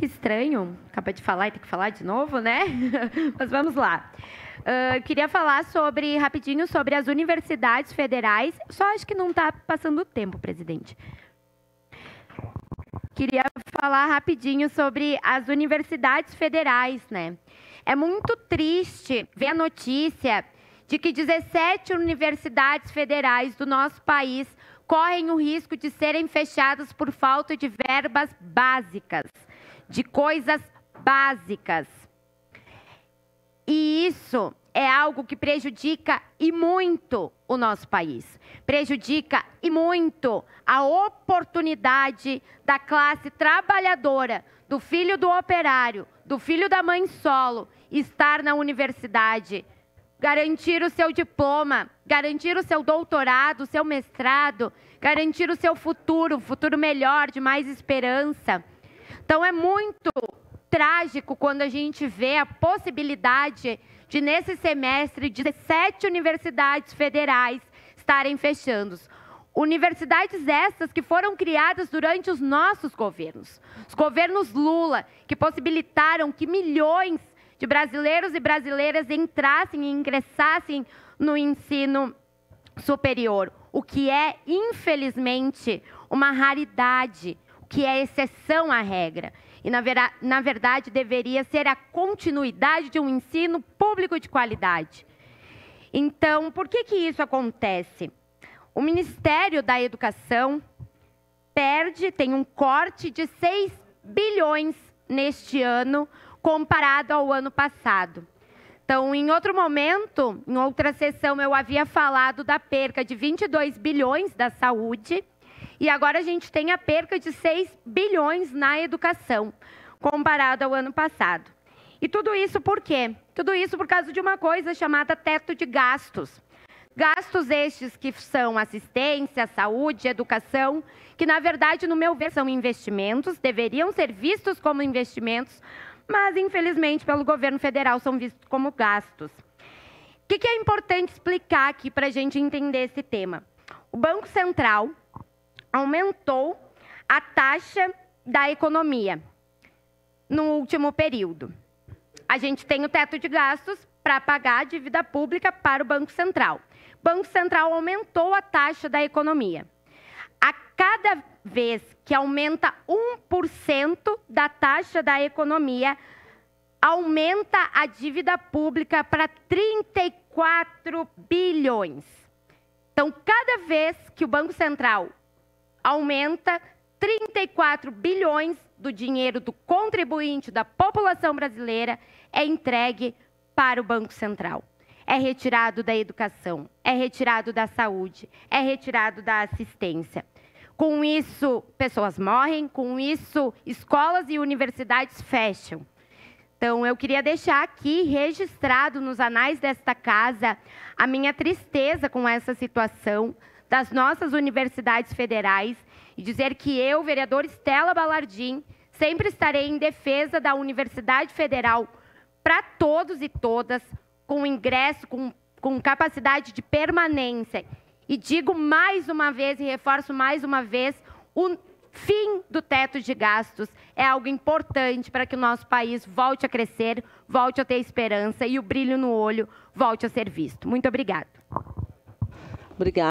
Que estranho, acabei de falar e tem que falar de novo, né? Mas vamos lá. Queria falar rapidinho sobre as universidades federais. Só acho que não está passando o tempo, presidente. Queria falar rapidinho sobre as universidades federais, né? É muito triste ver a notícia de que 17 universidades federais do nosso país correm o risco de serem fechadas por falta de verbas básicas, de coisas básicas. E isso é algo que prejudica e muito o nosso país. Prejudica e muito a oportunidade da classe trabalhadora, do filho do operário, do filho da mãe solo, estar na universidade, garantir o seu diploma, garantir o seu doutorado, o seu mestrado, garantir o seu futuro, um futuro melhor, de mais esperança. Então, é muito trágico quando a gente vê a possibilidade de, nesse semestre, 17 universidades federais estarem fechando. Universidades essas que foram criadas durante os nossos governos. Os governos Lula, que possibilitaram que milhões de brasileiros e brasileiras entrassem e ingressassem no ensino superior, o que é, infelizmente, uma raridade, o que é exceção à regra. E, na verdade, deveria ser a continuidade de um ensino público de qualidade. Então, por que isso acontece? O Ministério da Educação tem um corte de 6 bilhões neste ano, comparado ao ano passado. Então, em outro momento, em outra sessão, eu havia falado da perca de 22 bilhões da saúde, e agora a gente tem a perca de 6 bilhões na educação, comparado ao ano passado. E tudo isso por quê? Tudo isso por causa de uma coisa chamada teto de gastos. Gastos estes que são assistência, saúde, educação, que na verdade, no meu ver, são investimentos, deveriam ser vistos como investimentos, mas infelizmente pelo governo federal são vistos como gastos. O que é importante explicar aqui para a gente entender esse tema? O Banco Central aumentou a taxa da economia no último período. A gente tem o teto de gastos para pagar a dívida pública para o Banco Central. O Banco Central aumentou a taxa da economia. A cada vez que aumenta 1% da taxa da economia, aumenta a dívida pública para 34 bilhões. Então, cada vez que o Banco Central aumenta, 34 bilhões do dinheiro do contribuinte, da população brasileira, é entregue para o Banco Central. É retirado da educação, é retirado da saúde, é retirado da assistência. Com isso, pessoas morrem, com isso, escolas e universidades fecham. Então, eu queria deixar aqui registrado nos anais desta casa a minha tristeza com essa situação das nossas universidades federais e dizer que eu, vereadora Estela Balardim, sempre estarei em defesa da Universidade Federal para todos e todas, com ingresso, com capacidade de permanência. E digo mais uma vez e reforço mais uma vez, o fim do teto de gastos é algo importante para que o nosso país volte a crescer, volte a ter esperança e o brilho no olho volte a ser visto. Muito obrigada. Obrigada.